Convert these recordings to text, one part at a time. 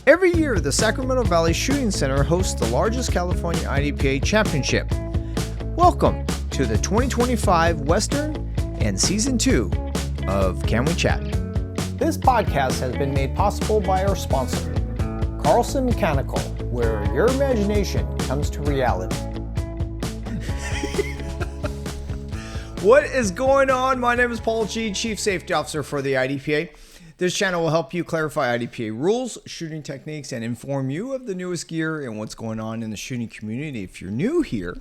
Every year, the Sacramento Valley Shooting Center hosts the largest California IDPA championship. Welcome to the 2025 Western and Season 2 of Can We Chat? This podcast has been made possible by our sponsor, Carlson Mechanical, where your imagination comes to reality. What is going on? My name is Paul G., Chief Safety Officer for the IDPA. This channel will help you clarify IDPA rules, shooting techniques, and inform you of the newest gear and what's going on in the shooting community. If you're new here,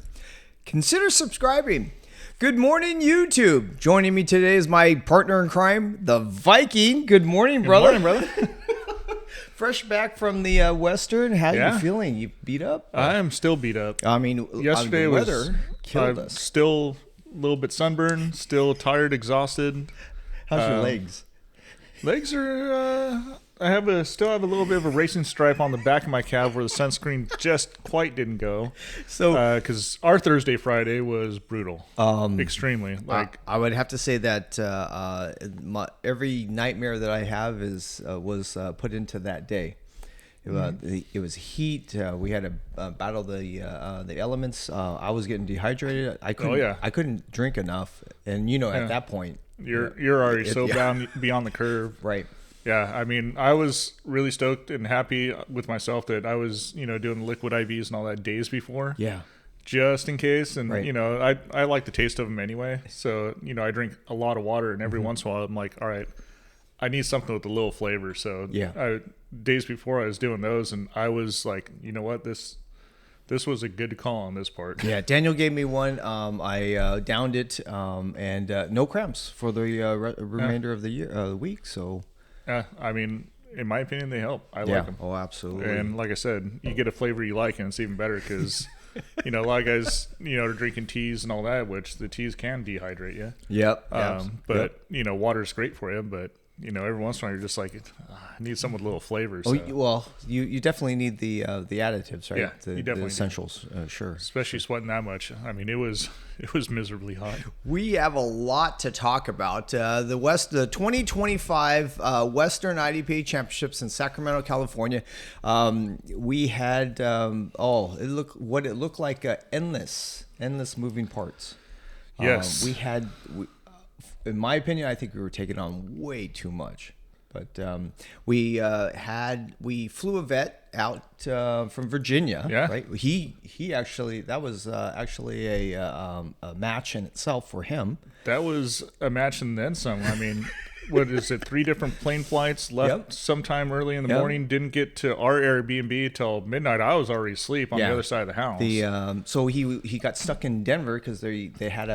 consider subscribing. Good morning, YouTube. Joining me today is my partner in crime, the Viking. Good morning, brother. Good morning, brother. Fresh back from the Western. How are you feeling? You beat up? I am still beat up. I mean, yesterday the weather killed us. Still a little bit sunburned, still tired, exhausted. How's your legs? Legs are, I still have a little bit of a racing stripe on the back of my calf where the sunscreen just quite didn't go. So, because our Thursday, Friday was brutal, extremely. Like I would have to say that every nightmare that I have was put into that day. It was heat. We had to battle the elements. I was getting dehydrated. I couldn't drink enough, and at that point. You're already beyond the curve. Right. Yeah, I mean, I was really stoked and happy with myself that I was, doing liquid IVs and all that days before. Yeah. Just in case. And, right. I like the taste of them anyway. So, I drink a lot of water, and every once in a while I'm like, all right, I need something with a little flavor. So days before I was doing those, and I was like, you know what, This was a good call on this part. Yeah, Daniel gave me one. I downed it, and no cramps for the remainder of the week. So, I mean, in my opinion, they help. I like them. Oh, absolutely. And like I said, you get a flavor you like, and it's even better because, a lot of guys, are drinking teas and all that, which the teas can dehydrate you. Yep. But water's great for you, but. Every once in a while you're just like, I need something with a little flavor. So. Oh, well, you definitely need the additives, right? Yeah, you definitely the essentials, sure. Especially sweating that much. I mean, it was miserably hot. We have a lot to talk about. The 2025 Western IDPA Championships in Sacramento, California. We had it looked like endless moving parts. Yes, in my opinion, I think we were taking on way too much. But we flew a vet out from Virginia. Yeah. Right. He actually, that was actually a match in itself for him. That was a match and then some. I mean, what is it? 3 different plane flights, left sometime early in the morning, didn't get to our Airbnb till midnight. I was already asleep on the other side of the house. So he got stuck in Denver because they had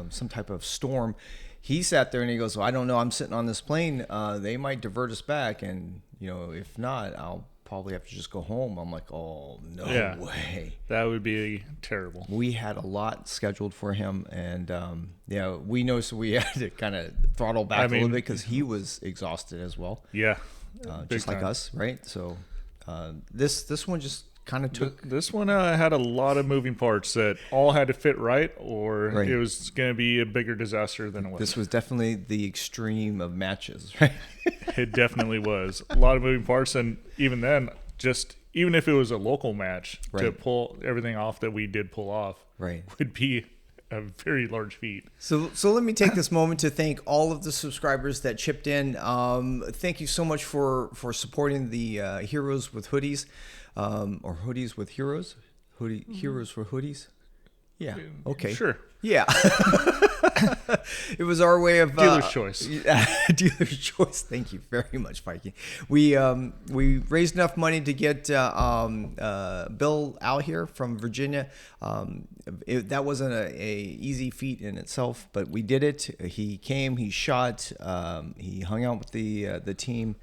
some type of storm. He sat there and he goes, well, I don't know. I'm sitting on this plane. They might divert us back. And, if not, I'll probably have to just go home. I'm like, oh, no way. That would be terrible. We had a lot scheduled for him. And, we noticed we had to kind of throttle back a little bit because he was exhausted as well. Yeah. Just like us, right? So this one just kind of took. This one had a lot of moving parts that all had to fit right, or it was going to be a bigger disaster than it was. This was definitely the extreme of matches, right? It definitely was. A lot of moving parts, and even then, even if it was a local match, to pull everything off that we did pull off would be a very large feat. So let me take this moment to thank all of the subscribers that chipped in. Thank you so much for supporting the Heroes with Hoodies. Or Hoodies with Heroes? Heroes for Hoodies? Yeah. Okay. Sure. Yeah. It was our way of dealer's choice. Dealer's choice. Thank you very much, Viking. We raised enough money to get Bill out here from Virginia. That wasn't a easy feat in itself, but we did it. He came. He shot. He hung out with the team.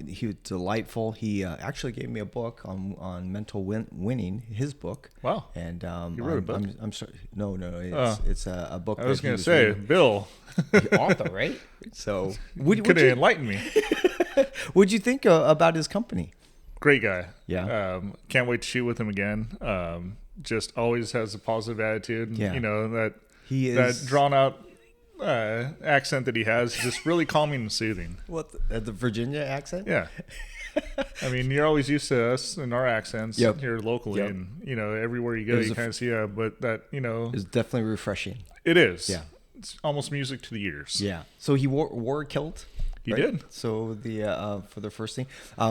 He was delightful. He actually gave me a book on mental winning, his book. Wow. And you wrote a book? I'm sorry. No, it's a book. I was going to say, reading. Bill. The author, right? So could have enlightened me. What'd you think about his company? Great guy. Yeah. Can't wait to shoot with him again. Just always has a positive attitude. Yeah. That he is that drawn out accent that he has is just really calming and soothing. What, the Virginia accent? Yeah. I mean, you're always used to us and our accents here locally, and everywhere you go, you kind of see but that it's definitely refreshing. It is. Yeah, it's almost music to the ears. Yeah. So he wore a kilt. He did. So for the first thing,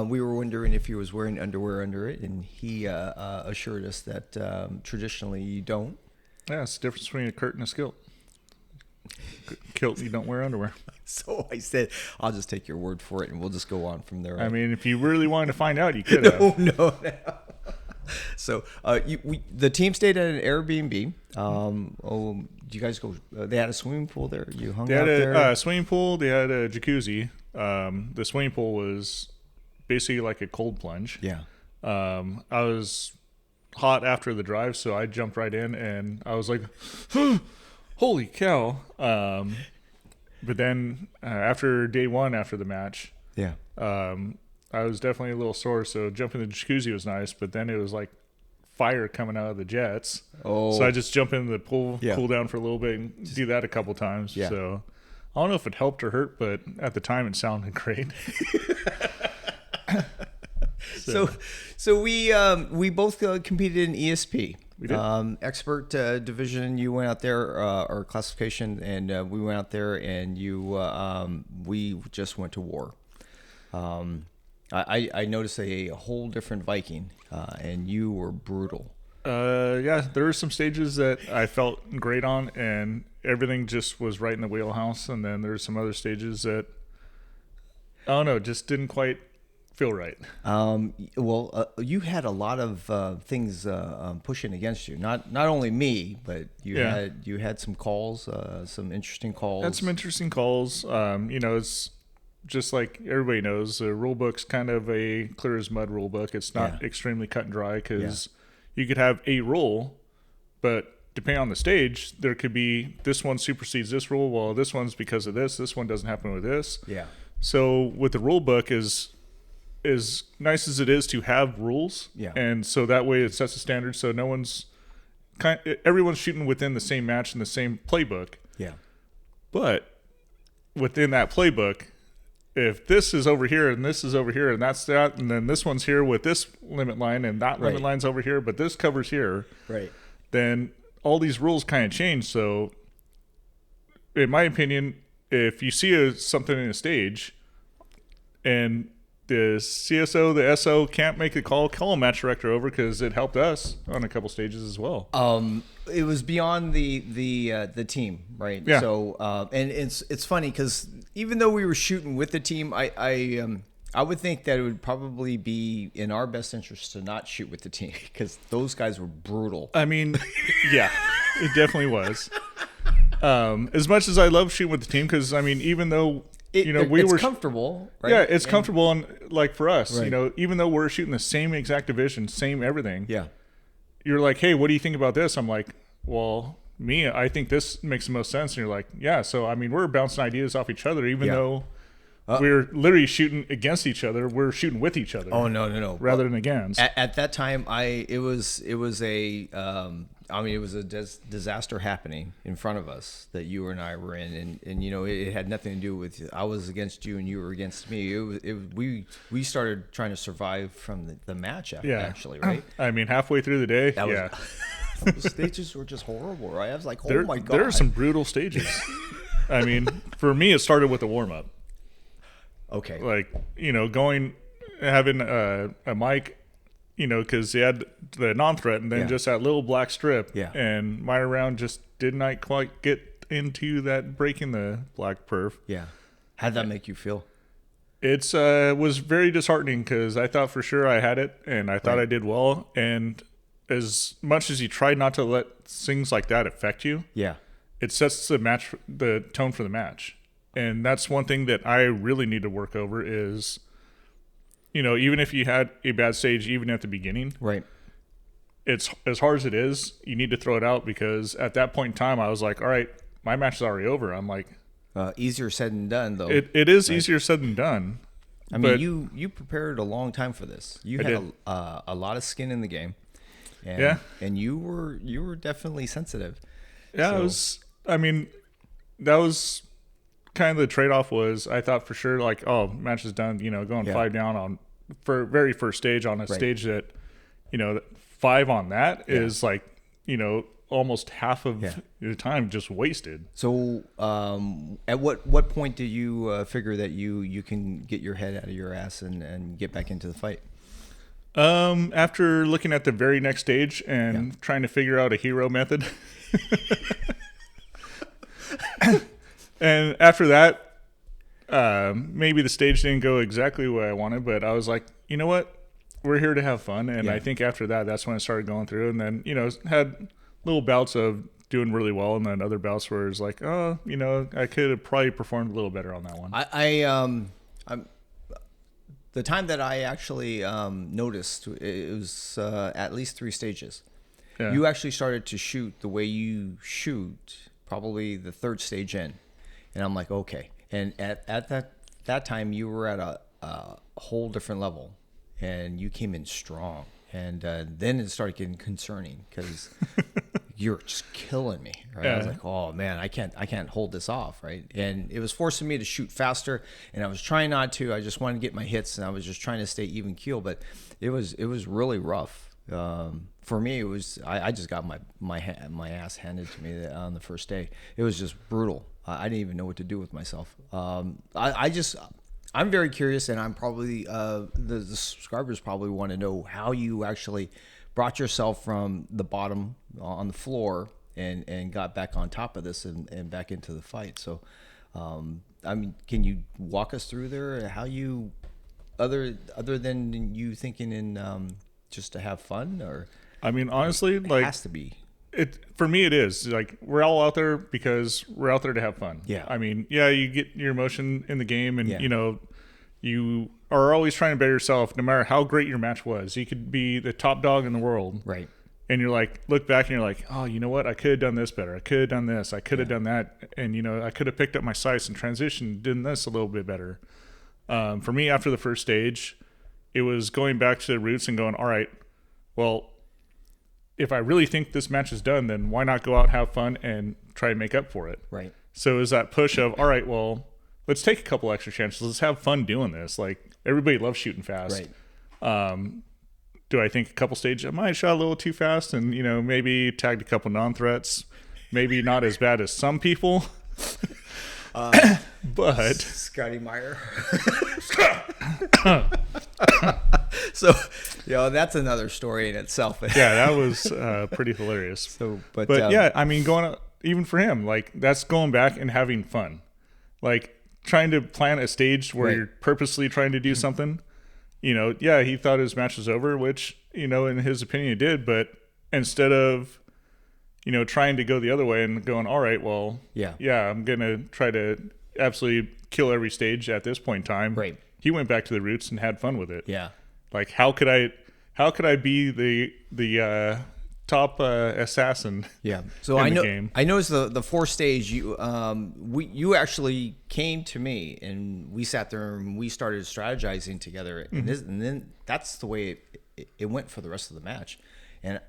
we were wondering if he was wearing underwear under it, and he assured us that traditionally you don't. Yeah, it's the difference between a kilt and a kilt. Kilt, you don't wear underwear. So I said, I'll just take your word for it, and we'll just go on from there. Right? I mean, if you really wanted to find out, you could have. No. So the team stayed at an Airbnb. Did you guys go? They had a swimming pool there. You hung out there. They had a swimming pool. They had a jacuzzi. The swimming pool was basically like a cold plunge. Yeah. I was hot after the drive, so I jumped right in, and I was like, holy cow. But then after day one, after the match, I was definitely a little sore, so jumping in the jacuzzi was nice, but then it was like fire coming out of the jets. So I just jump into the pool, cool down for a little bit, and do that a couple times. So I don't know if it helped or hurt, but at the time it sounded great. So we both competed in ESP. We did. Expert division. You went out there, or classification, and we went out there, and we just went to war. I noticed a whole different Viking, and you were brutal. There were some stages that I felt great on, and everything just was right in the wheelhouse. And then there's some other stages that, I don't know, just didn't quite feel right. You had a lot of things pushing against you. Not only me, but you had some calls, some interesting calls. Had some interesting calls. It's just like everybody knows, the rule book's kind of a clear as mud rule book. It's not extremely cut and dry, because you could have a rule, but depending on the stage, there could be this one supersedes this rule. Well, this one's because of this one doesn't happen with this. Yeah. So with the rule book, as nice as it is to have rules, and so that way it sets a standard, so everyone's shooting within the same match and the same playbook. Yeah. But within that playbook, if this is over here and this is over here and that's that, and then this one's here with this limit line and that limit line's over here, but this covers here, then all these rules kind of change. So in my opinion, if you see something in a stage and the CSO, the SO can't make a call a match director over, because it helped us on a couple stages as well. It was beyond the team, right? Yeah. So and it's funny, because even though we were shooting with the team, I would think that it would probably be in our best interest to not shoot with the team, because those guys were brutal. I mean, yeah, it definitely was. As much as I love shooting with the team, because I mean, even though we were comfortable, right? Yeah, it's comfortable, and like for us, even though we're shooting the same exact division, same everything. Yeah. You're like, hey, what do you think about this? I'm like, well, I think this makes the most sense. And you're like, yeah. So I mean, we're bouncing ideas off each other, even though we're literally shooting against each other. We're shooting with each other. Oh no! Rather than against. At that time, it was a disaster happening in front of us that you and I were in, and it had nothing to do with I was against you and you were against me. We started trying to survive from the match actually, right? I mean, halfway through the day, those stages were just horrible, right? I was like, oh my god, there are some brutal stages. I mean, for me, it started with a warm up. Okay, like having a mic. Because they had the non-threat and then just that little black strip. Yeah. And my round just did not quite get into that breaking the black perf. Yeah. How'd that make you feel? It's was very disheartening, because I thought for sure I had it, and I thought I did well. And as much as you try not to let things like that affect you, it sets the tone for the match. And that's one thing that I really need to work over is, even if you had a bad stage, even at the beginning, it's as hard as it is, you need to throw it out, because at that point in time, I was like, all right, my match is already over. I'm like, easier said than done, though. It is easier said than done. I mean, you prepared a long time for this. You had a lot of skin in the game, and you were definitely sensitive. Yeah, it was. I mean, that was kind of the trade-off. Was I thought for sure, like, oh, match is done. Going 5 down on for very first stage on a stage that, 5 on that is like, almost half of your time just wasted. So, at what point do you figure that you can get your head out of your ass and get back into the fight? After looking at the very next stage and trying to figure out a hero method. And after that, maybe the stage didn't go exactly the way I wanted, but I was like, you know what? We're here to have fun. And I think after that, that's when I started going through, and then, had little bouts of doing really well, and then other bouts where it's like, oh, I could have probably performed a little better on that one. I'm the time that I actually noticed, it was at least 3 stages. Yeah. You actually started to shoot the way you shoot probably the 3rd stage in, and I'm like, okay. And at that time, you were at a whole different level, and you came in strong. And then it started getting concerning because you're just killing me, right? I was like, oh man, I can't hold this off, right? And it was forcing me to shoot faster, and I was trying not to. I just wanted to get my hits, and I was just trying to stay even keel. But it was really rough for me. It was I just got my ass handed to me on the first day. It was just brutal. I didn't even know what to do with myself. I'm very curious, and I'm probably the subscribers probably want to know how you actually brought yourself from the bottom on the floor and got back on top of this and back into the fight. So, I mean, can you walk us through there? How you other than you thinking in just to have fun, or I mean, honestly, it like has to be. It for me, it is like we're all out there because we're out there to have fun. Yeah. I mean, you get your emotion in the game, and you are always trying to better yourself, no matter how great your match was. You could be the top dog in the world, right? And you're like, look back, and you're like, oh, you know what? I could have done this better. I could have done this. I could have done that, and I could have picked up my sights and transitioned, done this a little bit better. For me, after the first stage, it was going back to the roots and going, all right, well, if I really think this match is done, then why not go out, have fun, and try and make up for it? Right. So is that push of, all right, well, let's take a couple extra chances. Let's have fun doing this. Like, everybody loves shooting fast. Right. Do I think a couple stages I might have shot a little too fast and, maybe tagged a couple non-threats? Maybe not as bad as some people. But Scotty Meyer. So, that's another story in itself. Yeah, that was pretty hilarious. So, but yeah, I mean, even for him, like, that's going back and having fun, like trying to plan a stage where you're purposely trying to do something. He thought his match was over, which in his opinion it did, but instead of trying to go the other way and going, all right, well, I'm gonna try to absolutely kill every stage at this point in time. Right. He went back to the roots and had fun with it. Yeah. Like, how could I be the top assassin? Yeah. So I noticed the 4th stage. You actually came to me and we sat there and we started strategizing together. And, and then that's the way it went for the rest of the match. And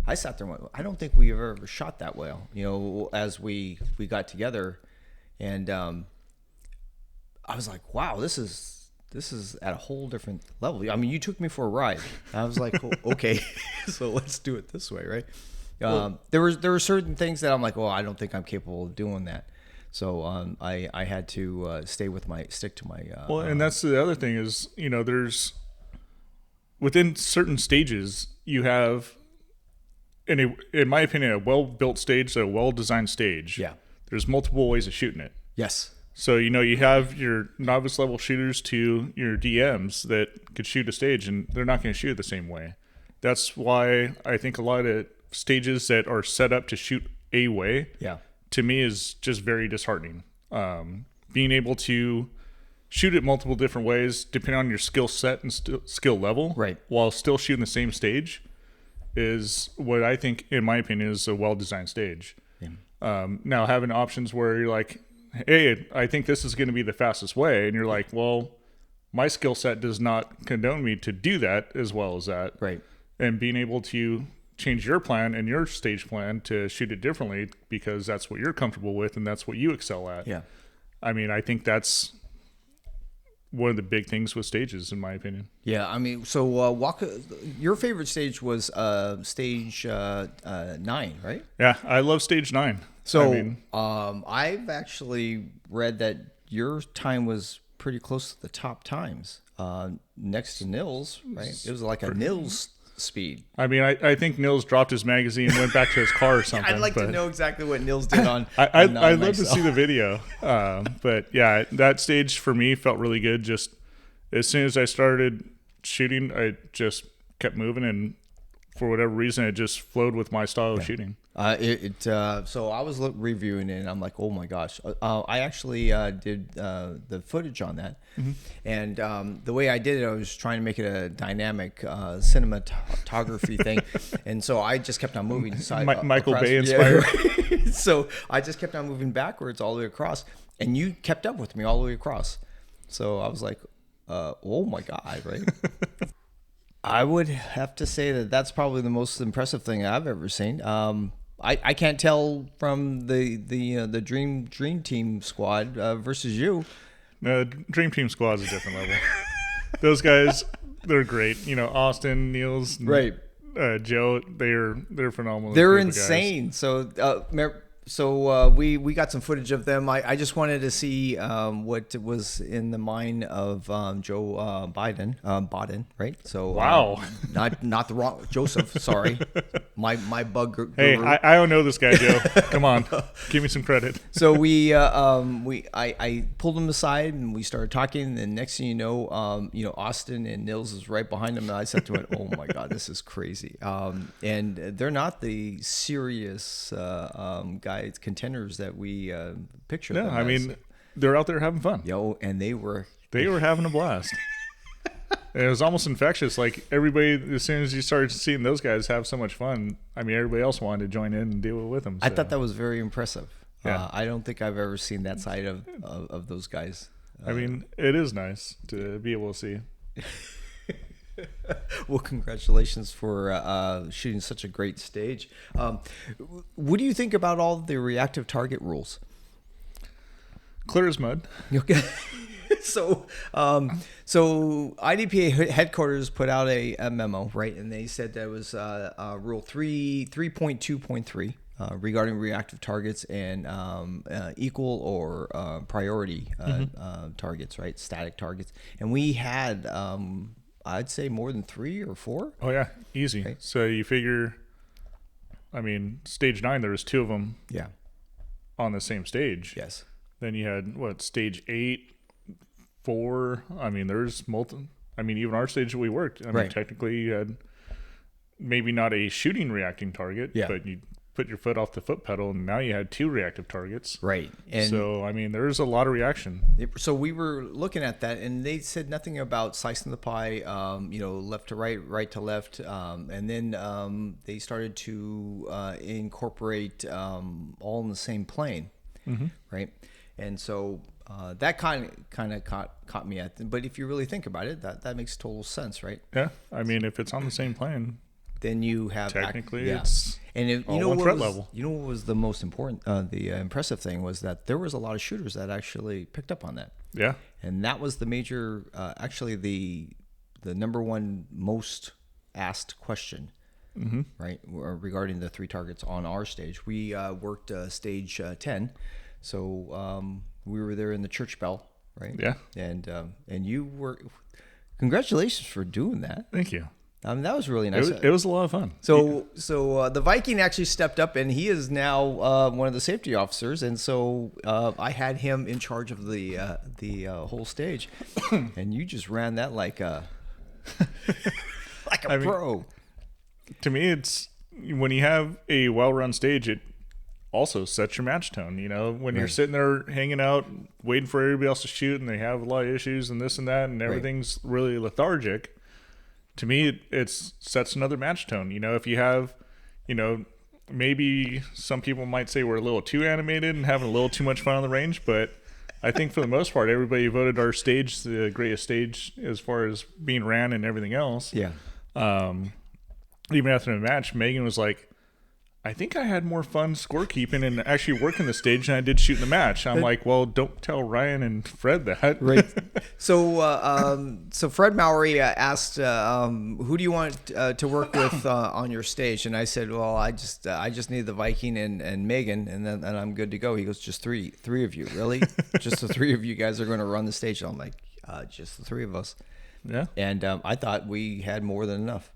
I sat there and went, I don't think we've ever shot that well. As we got together, and I was like, wow, this is at a whole different level. I mean, you took me for a ride. I was like, oh, okay, so let's do it this way, right? There were certain things that I'm like, I don't think I'm capable of doing that. So I had to stick to my. And that's the other thing is, there's within certain stages you have, in my opinion, a well-built stage, a well-designed stage. Yeah. There's multiple ways of shooting it. Yes. So, you have your novice level shooters to your DMs that could shoot a stage, and they're not going to shoot it the same way. That's why I think a lot of stages that are set up to shoot a way, to me, is just very disheartening. Being able to shoot it multiple different ways, depending on your skill set and skill level, right, while still shooting the same stage, is what I think, in my opinion, is a well-designed stage. Yeah. Now, having options where you're like, hey, I think this is going to be the fastest way. And you're like, well, my skill set does not condone me to do that as well as that. Right. And being able to change your plan and your stage plan to shoot it differently because that's what you're comfortable with and that's what you excel at. Yeah. I mean, I think that's one of the big things with stages, in my opinion. Yeah, I mean, so your favorite stage was stage 9, right? Yeah, I love stage 9. So I mean, I've actually read that your time was pretty close to the top times, next to Nils, right? It was like a Nils speed. I mean, I think Nils dropped his magazine and went back to his car or something. I'd like to know exactly what Nils did on. I'd love to see the video. But yeah, that stage for me felt really good. Just as soon as I started shooting, I just kept moving, and for whatever reason, it just flowed with my style of shooting. So I was reviewing it, and I'm like, oh my gosh. I actually did the footage on that. Mm-hmm. And the way I did it, I was trying to make it a dynamic cinematography thing. And so I just kept on moving. Michael Bay inspired. Yeah. So I just kept on moving backwards all the way across. And you kept up with me all the way across. So I was like, oh my God, right? I would have to say that that's probably the most impressive thing I've ever seen. I can't tell from the Dream Team squad versus you. No, Dream Team squad is a different level. Those guys, they're great. You know, Austin, Niels, right? Joe, they're phenomenal. They're insane. So we got some footage of them. I just wanted to see what was in the mind of Joe Biden, right? So wow, not the wrong Joseph. Sorry, my bug. Guru. Hey, I don't know this guy, Joe. Come on, give me some credit. So I pulled him aside and we started talking. And then next thing you know, Austin and Nils is right behind him. And I said to him, "Oh my God, this is crazy." And they're not the serious guys. Contenders that we picture. No, I mean, they're out there having fun. And they were having a blast. And it was almost infectious. Like everybody, as soon as you started seeing those guys have so much fun, I mean, everybody else wanted to join in and do it with them. So. I thought that was very impressive. Yeah. I don't think I've ever seen that side of those guys. I mean, it is nice to be able to see. Well, congratulations for shooting such a great stage. What do you think about all the reactive target rules? Clear as mud. Okay. So IDPA headquarters put out a memo, right? And they said that was rule 3.2.3 regarding reactive targets and equal or priority targets, right? Static targets. And we had... I'd say more than 3 or 4. Oh yeah, easy. Okay. So you figure, I mean, stage 9, there was 2 of them. Yeah. On the same stage. Yes. Then you had stage 8, 4. I mean, there's multiple. I mean, even our stage that we worked. I mean, technically, you had maybe not a shooting reacting target, but you put your foot off the foot pedal, and now you had 2 reactive targets. Right. And so, I mean, there's a lot of reaction. So we were looking at that, and they said nothing about slicing the pie, left to right, right to left. And then they started to incorporate all in the same plane, right? And so that kind of caught me at. But if you really think about it, that makes total sense, right? Yeah. I mean, if it's on the same plane, then you have technically it's and if, all one threat level. You know what was the most important, the impressive thing was that there was a lot of shooters that actually picked up on that. Yeah, and that was the major, actually the number one most asked question, right, regarding the 3 targets on our stage. We worked stage 10, so we were there in the church bell, right? Yeah, and you were. Congratulations for doing that. Thank you. That was really nice. It was a lot of fun. So the Viking actually stepped up, and he is now one of the safety officers. And so I had him in charge of the whole stage, and you just ran that like a pro. To me, it's when you have a well-run stage, it also sets your match tone. You know, when you're sitting there hanging out, waiting for everybody else to shoot, and they have a lot of issues and this and that, and everything's really lethargic. To me, it sets another match tone. You know, if you have, maybe some people might say we're a little too animated and having a little too much fun on the range, but I think for the most part, everybody voted our stage the greatest stage as far as being ran and everything else. Yeah. Even after the match, Megan was like, I think I had more fun scorekeeping and actually working the stage than I did shooting the match. I'm like, well, don't tell Ryan and Fred that. Right. So Fred Mowry asked, who do you want to work with on your stage? And I said, well, I just need the Viking and Megan, and then I'm good to go. He goes, just three of you, really? Just the three of you guys are going to run the stage? And I'm like, just the three of us. Yeah. And I thought we had more than enough.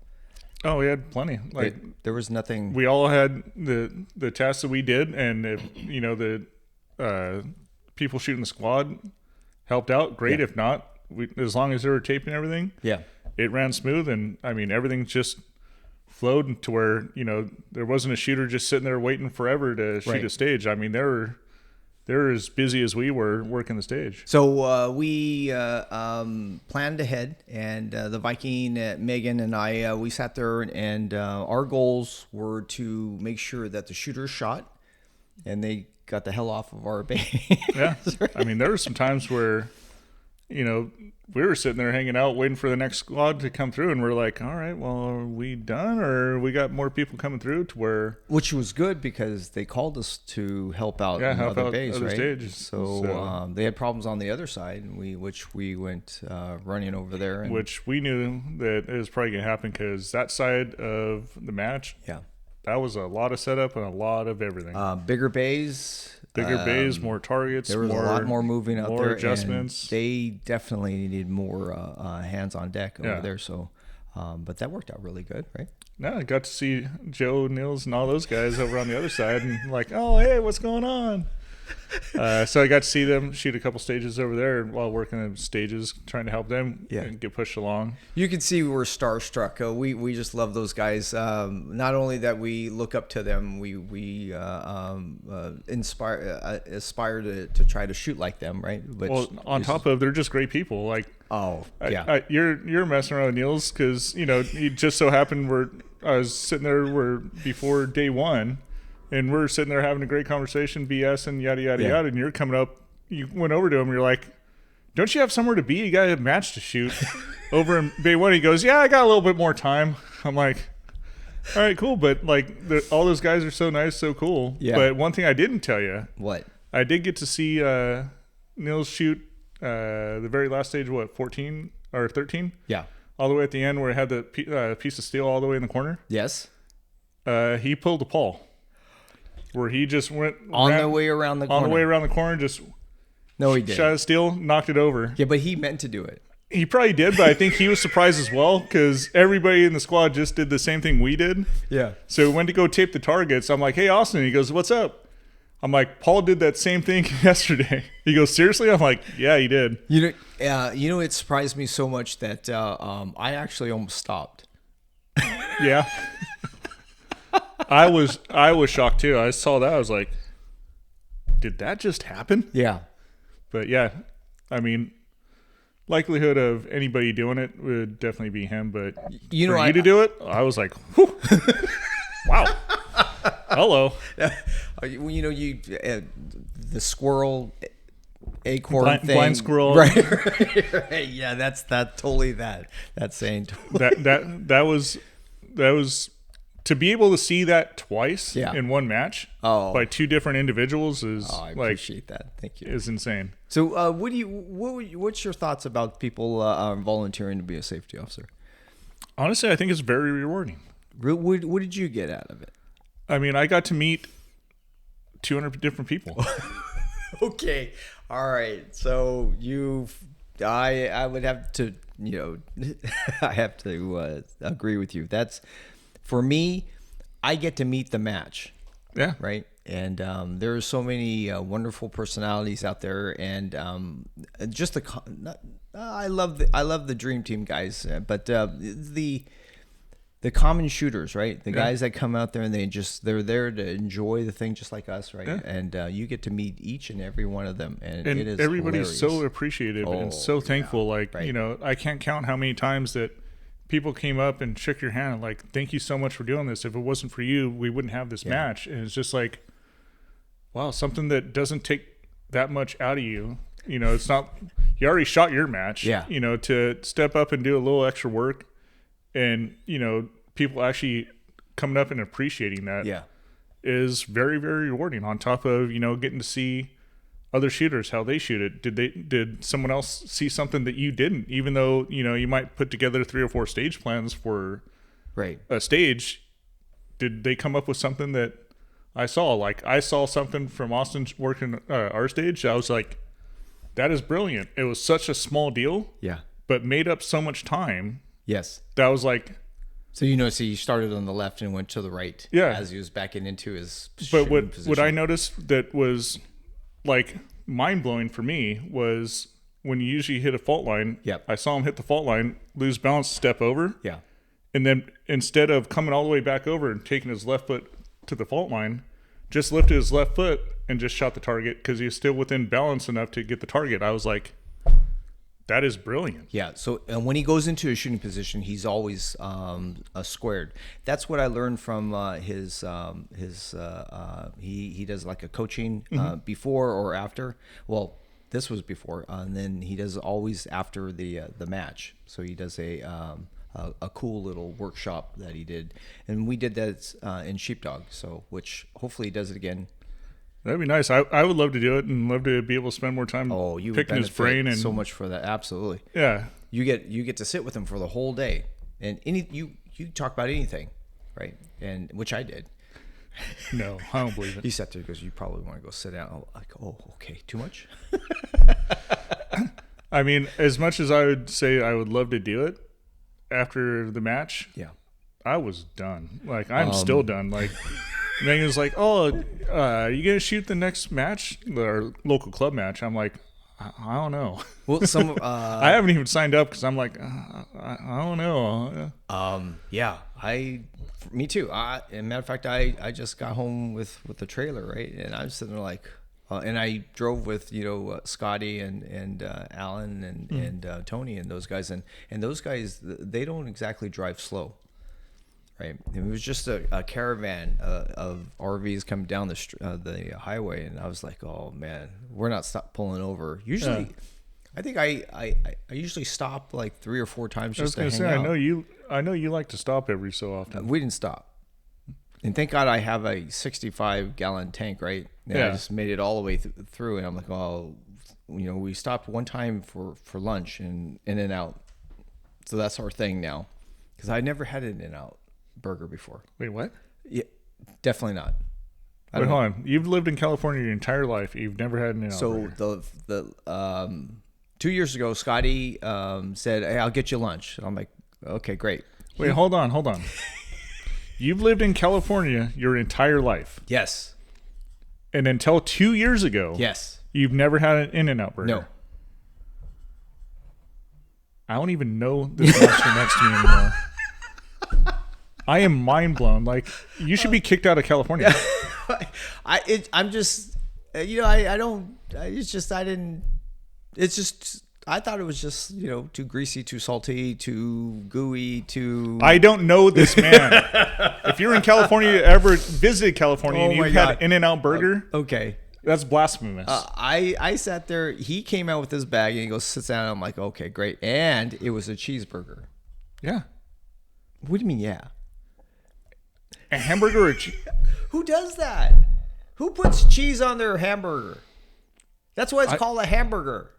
Oh, we had plenty. Like there was nothing. We all had the tasks that we did, and if the people shooting the squad helped out, great. Yeah. If not, as long as they were taping everything, yeah, it ran smooth. And I mean, everything just flowed to where there wasn't a shooter just sitting there waiting forever to shoot a stage. I mean, they're as busy as we were working the stage. So we planned ahead, and the Viking, Megan, and I, we sat there, and our goals were to make sure that the shooters shot, and they got the hell off of our base. Yeah, I mean, there were some times where, we were sitting there hanging out, waiting for the next squad to come through, and we're like, all right, well, are we done, or we got more people coming through to where? Which was good because they called us to help out other bays, right? Stages. So they had problems on the other side, and we went running over there. Which we knew that it was probably going to happen because that side of the match, that was a lot of setup and a lot of everything. Bigger bays. Bigger bays, more targets. There was a lot more moving out there. More adjustments. They definitely needed more hands on deck over there. So, but that worked out really good, right? No, I got to see Joe, Nils, and all those guys over on the other side, and like, oh, hey, what's going on? So I got to see them shoot a couple stages over there while working the stages, trying to help them and get pushed along. You can see we were starstruck. We just love those guys. Not only that we look up to them, we aspire to try to shoot like them, right? Well, on top of, they're just great people. Like, you're messing around with Niels because he just so happened I was sitting there before day one. And we're sitting there having a great conversation, BS and yada, yada, yada. And you're coming up, you went over to him. You're like, don't you have somewhere to be? You got a match to shoot over in Bay 1. He goes, yeah, I got a little bit more time. I'm like, all right, cool. But like all those guys are so nice, so cool. Yeah. But one thing I didn't tell you. What? I did get to see Nils shoot the very last stage, 14 or 13? Yeah. All the way at the end where it had the piece of steel all the way in the corner. Yes. He pulled a Paul. Where he just went the way around the corner. On the way around the corner, just he did. Shot a steel, knocked it over. Yeah, but he meant to do it. He probably did, but I think he was surprised as well because everybody in the squad just did the same thing we did. Yeah. So we went to go tape the targets. I'm like, hey, Austin. He goes, what's up? I'm like, Paul did that same thing yesterday. He goes, seriously? I'm like, yeah, he did. It surprised me so much that I actually almost stopped. Yeah. I was shocked too. I saw that. I was like, did that just happen? Yeah. But yeah, I mean, likelihood of anybody doing it would definitely be him. But for you to do it, I was like, whew. Wow. Hello. The squirrel acorn thing. Blind squirrel. Right. Yeah, that's totally that saying. That was to be able to see that twice in one match by two different individuals is I appreciate that. Thank you. Is insane. So what's your thoughts about people volunteering to be a safety officer? Honestly, I think it's very rewarding. What did you get out of it? I mean, I got to meet 200 different people. Okay. All right. So I would have to, I have to agree with you. That's, for me, I get to meet the match. Yeah. Right. And there are so many wonderful personalities out there, and just I love the Dream Team guys, but the common shooters, right? The guys that come out there and they're there to enjoy the thing just like us, right? Yeah. And you get to meet each and every one of them, and it is everybody's hilarious. so appreciative and so thankful. Like, I can't count how many times that people came up and shook your hand and like, thank you so much for doing this. If it wasn't for you, we wouldn't have this match. And it's just like, wow, something that doesn't take that much out of you. It's not, you already shot your match. Yeah. To step up and do a little extra work and, people actually coming up and appreciating that. Yeah. is very, very rewarding. On top of, getting to see other shooters, how they shoot it. Did someone else see something that you didn't? Even though, you might put together 3 or 4 stage plans for a stage, did they come up with something that I saw? Like, I saw something from Austin working our stage. I was like, that is brilliant. It was such a small deal. Yeah. But made up so much time. Yes. That was like... So, you started on the left and went to the right. Yeah. As he was backing into his But what I noticed that was, like, mind-blowing for me was when you usually hit a fault line. Yep. I saw him hit the fault line, lose balance, step over. Yeah. And then instead of coming all the way back over and taking his left foot to the fault line, just lifted his left foot and just shot the target because he was still within balance enough to get the target. I was like, that is brilliant. Yeah. So, and when he goes into a shooting position, he's always squared. That's what I learned from he does like a coaching before or after. Well, this was before, and then he does always after the match. So he does a cool little workshop that he did, and we did that in Sheepdog. So, which hopefully he does it again. That'd be nice. I would love to do it and love to be able to spend more time picking his brain and so much for that. Absolutely. Yeah. You get to sit with him for the whole day, and you talk about anything, right? And which I did. No, I don't believe it. He sat there because you probably want to go sit down. I'm like, oh, okay, too much. I mean, as much as I would say I would love to do it after the match, yeah, I was done. Like, I'm still done. Like. Megan's like, "Oh, are you gonna shoot the next match, our local club match?" I'm like, "I don't know." Well, I haven't even signed up because I'm like, I don't know. Yeah, me too. As a matter of fact, I just got home with the trailer, right, and I was sitting there like, and I drove with Scotty and Alan and Tony and those guys, and those guys, they don't exactly drive slow. Right. It was just a caravan of RVs coming down the highway, and I was like, "Oh man, we're not pulling over." Usually, I think I usually stop like 3 or 4 times just to hang out. I know you like to stop every so often. We didn't stop, and thank God I have a 65-gallon tank, right? And I just made it all the way through, and I'm like, "Oh, we stopped one time for lunch and In-N-Out, so that's our thing now." Because I never had an In-N-Out burger before. Wait, what? Yeah, definitely not. Wait, hold on. You've lived in California your entire life. You've never had an In-N-Out burger. the 2 years ago, Scotty said, "Hey, I'll get you lunch." And I'm like, "Okay, great." Wait, hold on. You've lived in California your entire life. Yes. And until 2 years ago, yes, you've never had an In-N-Out burger. No. I don't even know this monster next to me anymore. I am mind blown. Like, you should be kicked out of California. I'm just, I don't. I thought it was just, too greasy, too salty, too gooey, too. I don't know this man. If you're in California, ever visited California, and you've had an In-N-Out burger, okay, that's blasphemous. I sat there. He came out with his bag and he goes, sits down. And I'm like, okay, great. And it was a cheeseburger. Yeah. What do you mean, yeah? A hamburger or Who does that? Who puts cheese on their hamburger? That's why it's called a hamburger.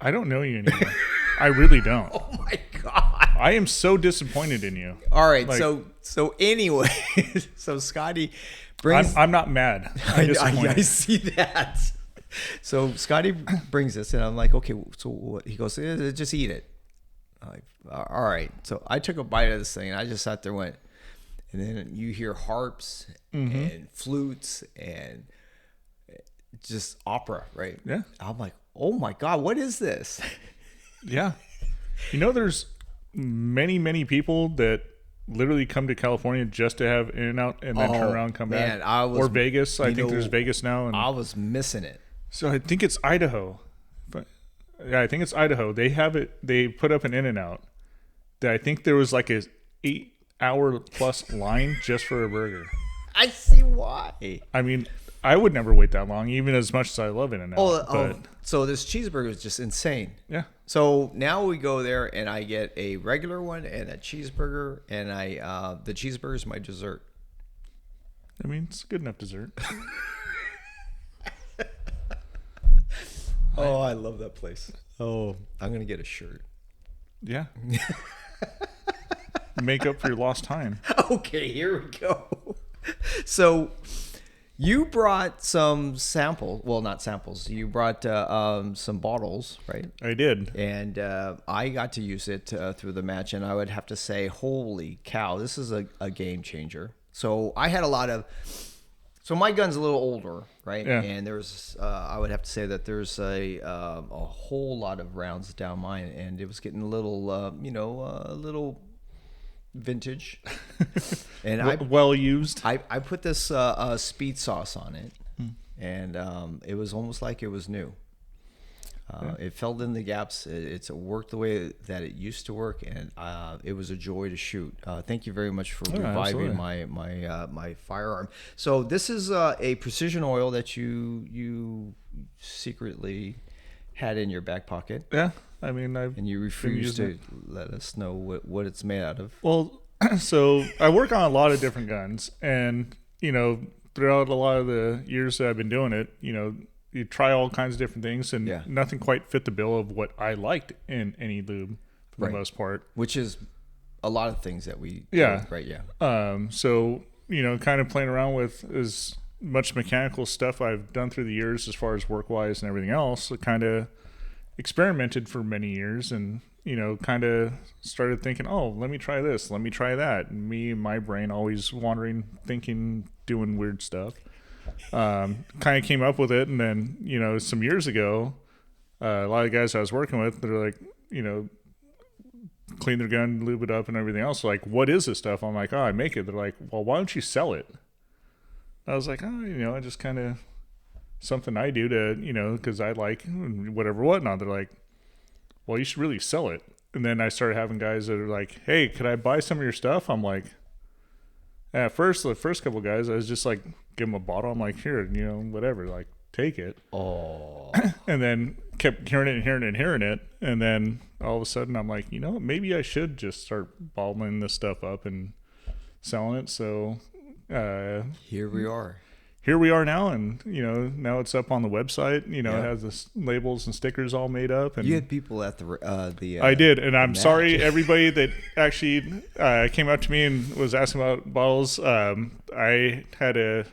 I don't know you anymore. I really don't. Oh my God. I am so disappointed in you. All right. Like, so anyway, so Scotty brings. I'm not mad. I see that. So Scotty brings this, and I'm like, okay. So what? He goes, just eat it. I'm like, all right. So I took a bite of this thing, and I just sat there and went. And then you hear harps and flutes and just opera, right? Yeah. I'm like, oh my God, what is this? Yeah. There's many, many people that literally come to California just to have In-N-Out and then turn around and come back. Or Vegas. I think there's Vegas now. And I was missing it. So I think it's Idaho. But yeah, I think it's Idaho. They have it. They put up an In-N-Out that I think there was like a 8-hour plus line just for a burger. I see why. I mean, I would never wait that long, even as much as I love In-N-Out. So this cheeseburger is just insane. Yeah. So now we go there and I get a regular one and a cheeseburger, and the cheeseburger is my dessert. I mean, it's a good enough dessert. Oh, I love that place. Oh, I'm going to get a shirt. Yeah. Make up for your lost time. Okay, here we go. So you brought some samples. Well, not samples. You brought some bottles, right? I did. And I got to use it through the match. And I would have to say, holy cow, this is a game changer. So I had a lot of... So my gun's a little older, right? Yeah. And there's, I would have to say that there's a whole lot of rounds down mine, and it was getting a little, a little vintage. And well used. I put this speed sauce on it, and it was almost like it was new. It filled in the gaps. It worked the way that it used to work, and it was a joy to shoot. Thank you very much for reviving my firearm. So this is a precision oil that you secretly had in your back pocket. Yeah, I mean, and you refused to let us know what it's made out of. Well, so I work on a lot of different guns, and throughout a lot of the years that I've been doing it, you try all kinds of different things, and nothing quite fit the bill of what I liked in any lube for the most part. Which is a lot of things that we do, right? Yeah. So, kind of playing around with as much mechanical stuff I've done through the years as far as work-wise and everything else. I kind of experimented for many years and, kind of started thinking, oh, let me try this, let me try that. And my brain always wandering, thinking, doing weird stuff. Kind of came up with it, and then some years ago, a lot of guys I was working with, they're like, clean their gun, lube it up, and everything else. Like, what is this stuff? I'm like, oh, I make it. They're like, well, why don't you sell it? I was like, oh, I just kind of something I do to, because I like whatnot. They're like, well, you should really sell it. And then I started having guys that are like, hey, could I buy some of your stuff? I'm like, at first, the first couple of guys, I was just like, give them a bottle. I'm like, here, whatever, like, take it. Oh. And then kept hearing it. And then all of a sudden I'm like, maybe I should just start bottling this stuff up and selling it. So here we are. Here we are now, and now it's up on the website. It has the labels and stickers all made up. And you had people at the I did, and I'm sorry everybody that actually came up to me and was asking about bottles. I had a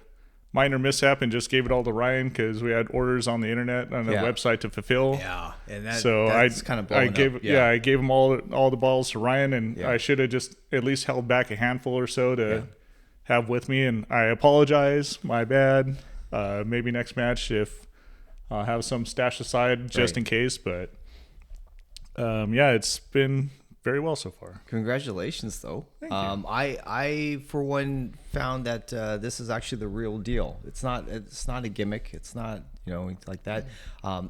minor mishap and just gave it all to Ryan because we had orders on the internet on the website to fulfill. Yeah, and that's kind of I gave them all the bottles to Ryan, and I should have just at least held back a handful or so to have with me, and I apologize, my bad. Maybe next match if I'll have some stashed aside just in case, but it's been very well so far. Congratulations, though. Thank you. I for one found that this is actually the real deal. It's not a gimmick. It's not like that.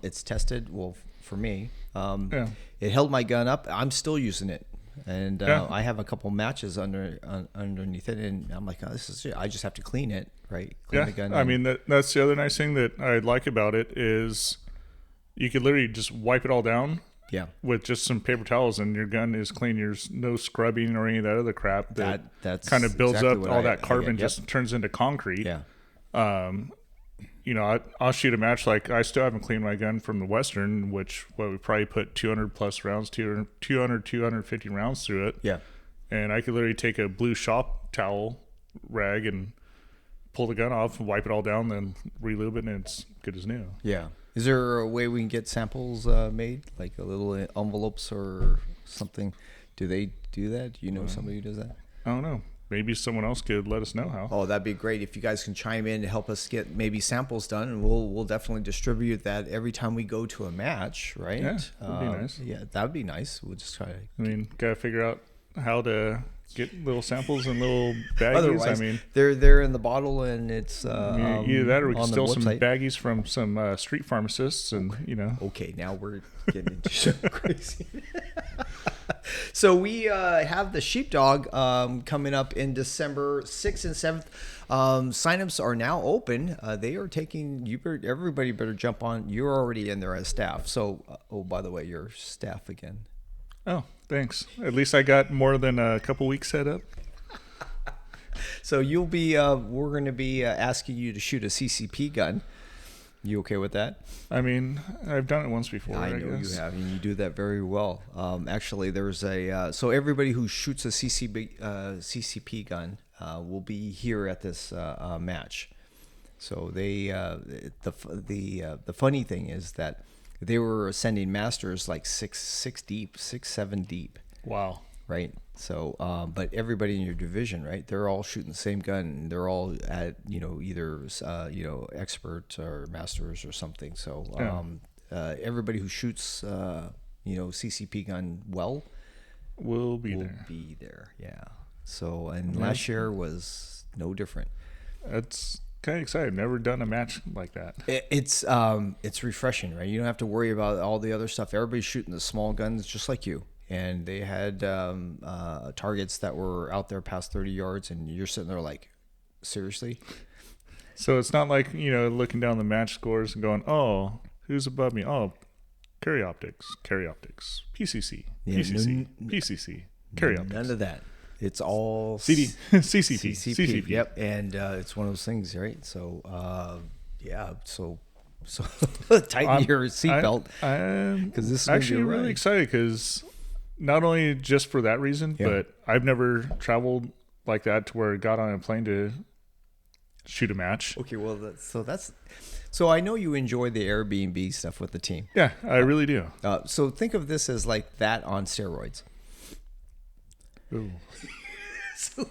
It's tested. Well, for me, it held my gun up. I'm still using it. And I have a couple matches underneath it, and I'm like, oh, this is it. I just have to clean it, right? Clean the gun. I mean, that's the other nice thing that I like about it is you could literally just wipe it all down with just some paper towels, and your gun is clean. There's no scrubbing or any of that other crap that kind of builds up all that carbon, just turns into concrete. I'll shoot a match like I still haven't cleaned my gun from the Western, which we probably put 200 plus rounds, 250 rounds through it. Yeah. And I could literally take a blue shop towel rag and pull the gun off, wipe it all down, then relube it, and it's good as new. Yeah. Is there a way we can get samples made, like a little envelopes or something? Do they do that? Do you know somebody who does that? I don't know. Maybe someone else could let us know how. Oh, that'd be great if you guys can chime in to help us get maybe samples done, and we'll definitely distribute that every time we go to a match, right? Yeah, that'd be nice. Yeah, that'd be nice. We'll just try to. I mean, gotta figure out how to get little samples and little baggies. Otherwise, I mean, they're in the bottle, and it's either that or we can steal some baggies from some street pharmacists, and Okay, now we're getting into something crazy. So we have the Sheepdog coming up in December 6th and 7th. Signups are now open. They are taking everybody better jump on. You're already in there as staff. So, by the way, you're staff again. Oh, thanks. At least I got more than a couple weeks set up. So you'll be, we're going to be asking you to shoot a CCP gun. You okay with that? I mean, I've done it once before. I know you have, and you do that very well. Actually, there's so everybody who shoots a CCP gun will be here at this match. So the funny thing is that they were sending masters like six, 7 deep. Wow. Right. So, but everybody in your division, right? They're all shooting the same gun. And they're all at, either, expert or masters or something. So, everybody who shoots, CCP gun well will be there. Yeah. So, and last year was no different. That's kind of exciting. Never done a match like that. It's refreshing, right? You don't have to worry about all the other stuff. Everybody's shooting the small guns just like you. And they had targets that were out there past 30 yards, and you're sitting there like, seriously? So it's not like, looking down the match scores and going, oh, who's above me? Oh, carry optics, PCC, PCC, carry optics. None of that. It's all CCP. Yep, and it's one of those things, right? So, so tighten your seatbelt because this is actually really excited because not only just for that reason, but I've never traveled like that to where I got on a plane to shoot a match. Okay, well, so I know you enjoy the Airbnb stuff with the team. Yeah, I really do. So think of this as like that on steroids. Ooh. So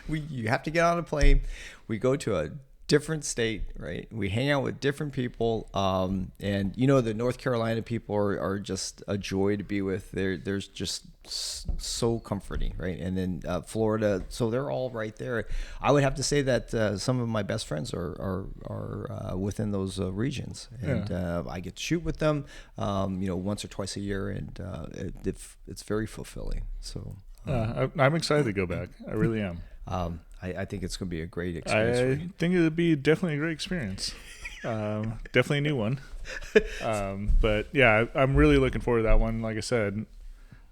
you have to get on a plane. We go to a different state, right? We hang out with different people, and the North Carolina people are just a joy to be with. There's just so comforting, right? And then Florida, so they're all right there. I would have to say that some of my best friends are within those regions, and I get to shoot with them, once or twice a year, and it's very fulfilling. So. I'm excited to go back. I really am. I think it's going to be a great experience. I think it would be definitely a great experience. Definitely a new one. But yeah, I'm really looking forward to that one. Like I said,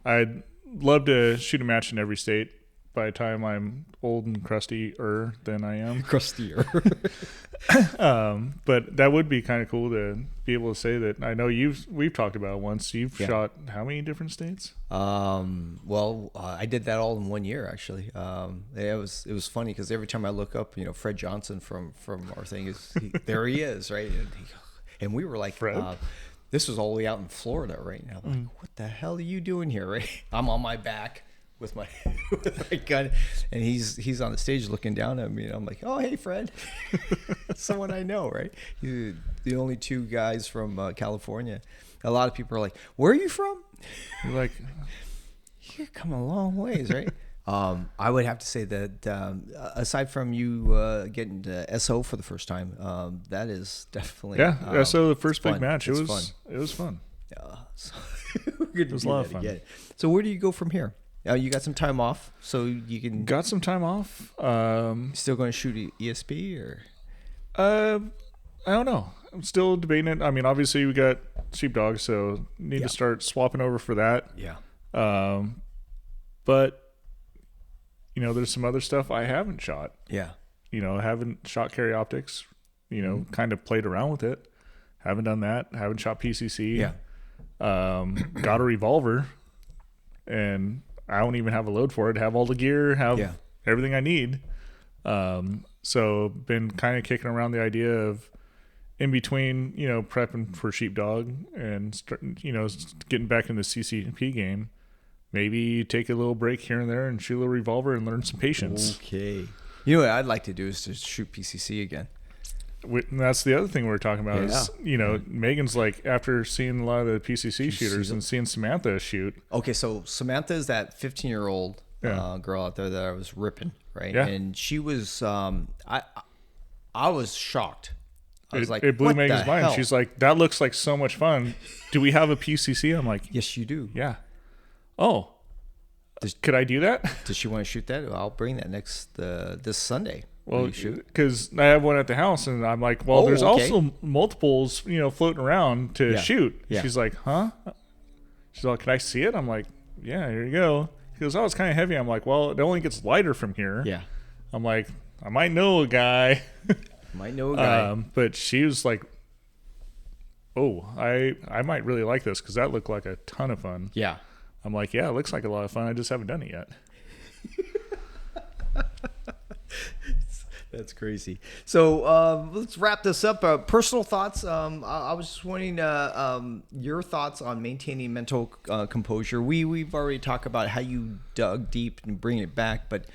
I'd love to shoot a match in every state by the time I'm old and crustier than I am. Crustier. But that would be kind of cool to be able to say that. I know we've talked about it once. You've shot how many different states? I did that all in 1 year actually. It was funny because every time I look up, Fred Johnson from our thing there he is, right? And we were like, this was all the way out in Florida, right? And I'm like, what the hell are you doing here, right? I'm on my back with my gun, and he's on the stage looking down at me, and I'm like, oh, hey, Fred. Someone I know, right? You're the only two guys from California. A lot of people are like, where are you from? You're like, you're coming a long ways, right? I would have to say that aside from you getting to SO for the first time, that is definitely so the first big fun. match, it was fun. It was a lot of fun. Again. So where do you go from here? You got some time off, so you can. Got some time off. Still going to shoot ESP or? I don't know. I'm still debating it. I mean, obviously we got sheepdog, so need to start swapping over for that. Yeah. But there's some other stuff I haven't shot. Yeah. I haven't shot carry optics. Kind of played around with it. Haven't done that. Haven't shot PCC. Yeah. Got a revolver, and I don't even have a load for it. Have all the gear. Have everything I need. So been kind of kicking around the idea of in between, prepping for sheepdog and getting back in the CCP game. Maybe take a little break here and there and shoot a little revolver and learn some patience. Okay. You know what I'd like to do is to shoot PCC again. And that's the other thing we were talking about is, Megan's like, after seeing a lot of the PCC shooters and seeing Samantha shoot. Okay, so Samantha is that 15-year-old girl out there that I was ripping, right? Yeah. And she was, I was shocked. I was like, it blew what Megan's the mind. hell? She's like, that looks like so much fun. Do we have a PCC? I'm like, yes, you do. Yeah. Oh, could I do that? Does she want to shoot that? I'll bring that this Sunday. Well, because I have one at the house, and I'm like, well, there's also multiples, floating around to shoot. Yeah. She's like, huh? She's like, can I see it? I'm like, yeah, here you go. She goes, oh, it's kind of heavy. I'm like, well, it only gets lighter from here. Yeah. I'm like, I might know a guy. But she was like, oh, I might really like this because that looked like a ton of fun. Yeah. I'm like, yeah, it looks like a lot of fun. I just haven't done it yet. That's crazy. So let's wrap this up. Personal thoughts. I was just wanting your thoughts on maintaining mental composure. We've already talked about how you dug deep and bring it back, but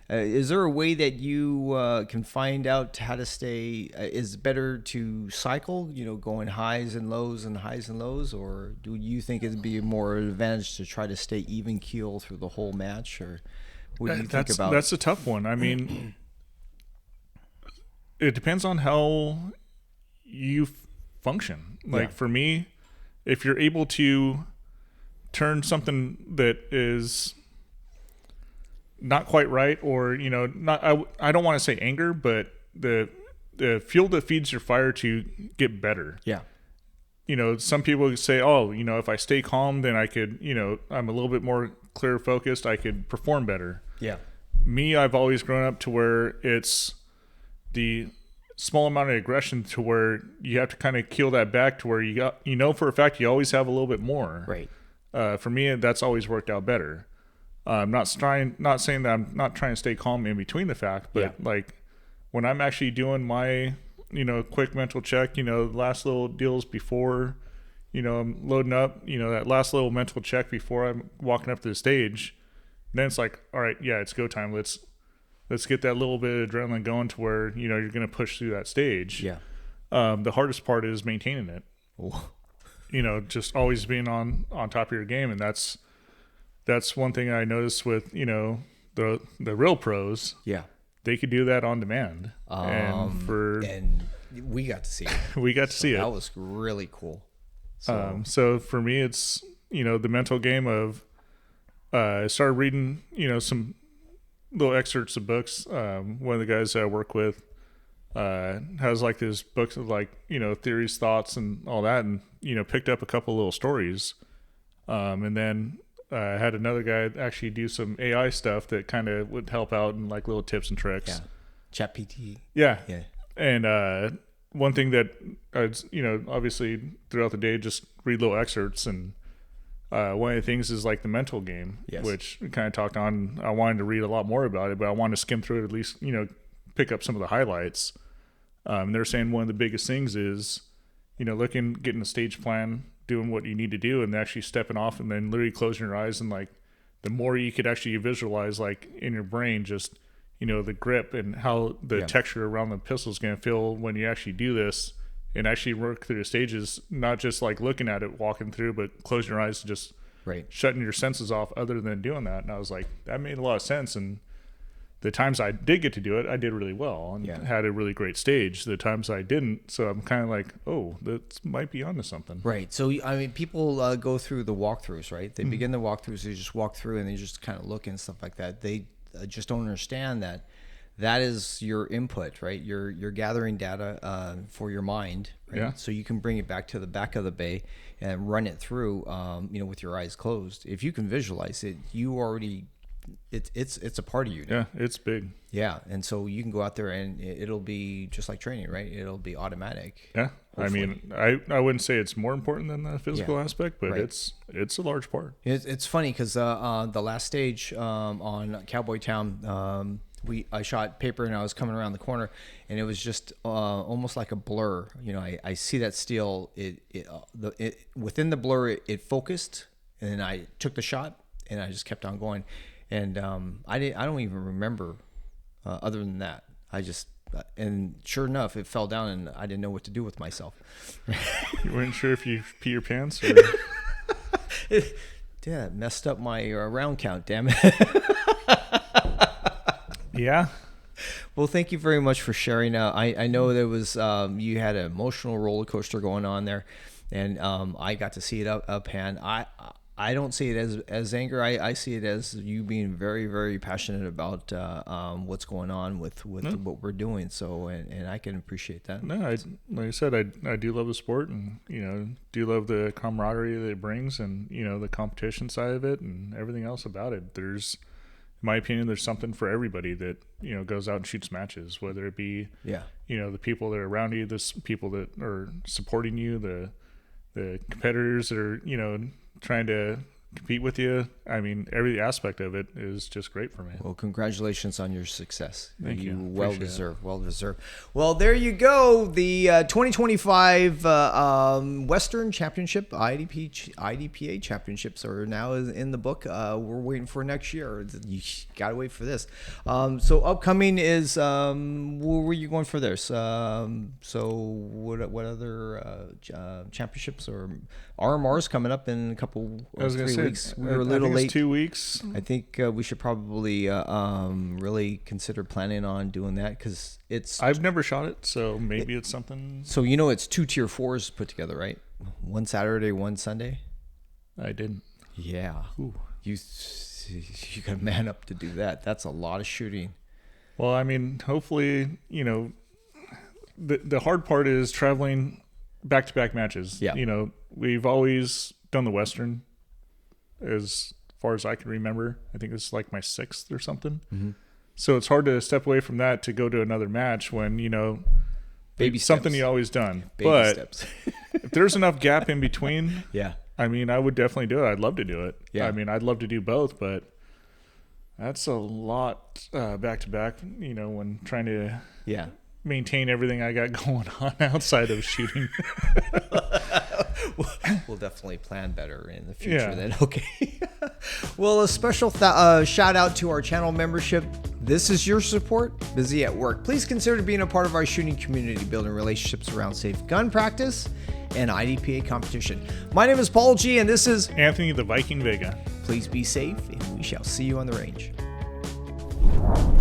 is there a way that you can find out how to stay? Is it better to cycle, going highs and lows and highs and lows, or do you think it'd be more advantage to try to stay even keel through the whole match, or what do you think about? That's a tough one. I mean, it depends on how you function. Like for me, if you're able to turn something that is not quite right, or I don't want to say anger, but the fuel that feeds your fire to get better. Yeah. Some people say, oh, if I stay calm, then I could, I'm a little bit more clear focused. I could perform better. Yeah. Me, I've always grown up to where it's the small amount of aggression to where you have to kind of keel that back to where for a fact you always have a little bit more. Right. For me, that's always worked out better. I'm not saying that I'm not trying to stay calm in between the fact, but like when I'm actually doing my, quick mental check, last little deals before, I'm loading up, that last little mental check before I'm walking up to the stage, then it's like, all right, yeah, it's go time. Let's get that little bit of adrenaline going to where, you're going to push through that stage. Yeah. The hardest part is maintaining it. Oh. Just always being on top of your game. And that's one thing I noticed with, the real pros. Yeah. They could do that on demand. And we got to see it. We got to see it. That was really cool. So for me, it's, the mental game of, I started reading, some little excerpts of books. One of the guys that I work with has like this books of like, theories, thoughts, and all that, and, picked up a couple little stories. And then I had another guy actually do some AI stuff that kind of would help out and like little tips and tricks. Yeah. ChatGPT. Yeah. Yeah. And one thing that obviously throughout the day, just read little excerpts. And one of the things is like the mental game, which we kind of talked on. I wanted to read a lot more about it, but I wanted to skim through it, at least, pick up some of the highlights. They're saying one of the biggest things is, getting a stage plan, doing what you need to do, and actually stepping off and then literally closing your eyes. And like the more you could actually visualize, like in your brain, just, the grip and how the texture around the pistol is going to feel when you actually do this and actually work through the stages, not just like looking at it, walking through, but closing your eyes and just shutting your senses off other than doing that. And I was like, that made a lot of sense. And the times I did get to do it, I did really well and had a really great stage. The times I didn't, so I'm kind of like, oh, that might be onto something. Right. So, I mean, people go through the walkthroughs, right? They begin the walkthroughs, they just walk through and they just kind of look and stuff like that. They just don't understand that is your input, right? You're gathering data for your mind, right? Yeah. So you can bring it back to the back of the bay and run it through, with your eyes closed. If you can visualize it, you already... It's a part of you now. Yeah, it's big. Yeah, and so you can go out there and it'll be just like training, right? It'll be automatic. Yeah, hopefully. I mean, I wouldn't say it's more important than the physical aspect, but it's a large part. It's funny because the last stage on Cowboy Town, I shot paper and I was coming around the corner and it was just almost like a blur. I see that steel. Within the blur, it focused, and then I took the shot and I just kept on going. And I don't even remember other than that. And sure enough, it fell down and I didn't know what to do with myself. You weren't sure if you pee your pants? Or... Yeah, it messed up my round count, damn it. Yeah. Well, thank you very much for sharing. I know there was you had an emotional roller coaster going on there, and I got to see it up hand. I don't see it as anger. I see it as you being very, very passionate about what's going on with what we're doing. So, and I can appreciate that. No, like I said, I do love the sport, and do love the camaraderie that it brings, and the competition side of it, and everything else about it. my opinion, there's something for everybody that, you know, goes out and shoots matches, whether it be, you know, the people that are around you, the people that are supporting you, the competitors that are, you know, trying to compete with you. I mean, every aspect of it is just great for me. Well, congratulations on your success. Thank you. Well deserved. Well deserved. Well, there you go. The 2025 Western Championship, IDPA championships are now in the book. We're waiting for next year. You gotta wait for this. So upcoming is where were you going for this? So what other championships or RMR's coming up in a couple or 3 weeks? We were a little late. 2 weeks. I think we should probably really consider planning on doing that because it's. I've never shot it, so maybe it's something. So you know, it's 2 tier 4s put together, right? One Saturday, one Sunday. I didn't. Yeah. Ooh. You got to man up to do that. That's a lot of shooting. Well, I mean, hopefully, you know, the hard part is traveling back-to-back matches. Yeah. You know, we've always done the Western as far as I can remember. I think it's like my 6th or something. Mm-hmm. So it's hard to step away from that to go to another match when, you know, baby something steps. you always done. Baby steps. If there's enough gap in between, yeah, I mean, I would definitely do it. I'd love to do it. Yeah. I mean, I'd love to do both, but that's a lot back-to-back, you know, when trying to maintain everything I got going on outside of shooting. We'll definitely plan better in the future then. Okay. Well, a special shout out to our channel membership. This is your support, busy at work. Please consider being a part of our shooting community, building relationships around safe gun practice and IDPA competition. My name is Paul G, and this is Anthony the Viking Vega. Please be safe, and we shall see you on the range.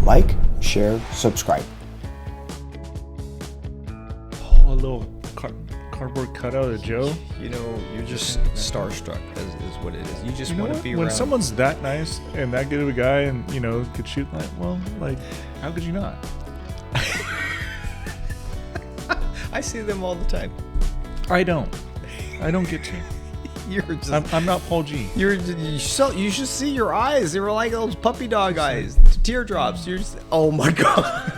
Like, share, subscribe. Oh, a little cardboard cutout of Joe. You know, you're just starstruck, is what it is. You just want to be around. When someone's that nice and that good of a guy and, you know, could shoot like, well, like, how could you not? I see them all the time. I don't get to. You're just, I'm not Paul G. You should see your eyes. They were like those puppy dog eyes, teardrops. You're just, oh my God.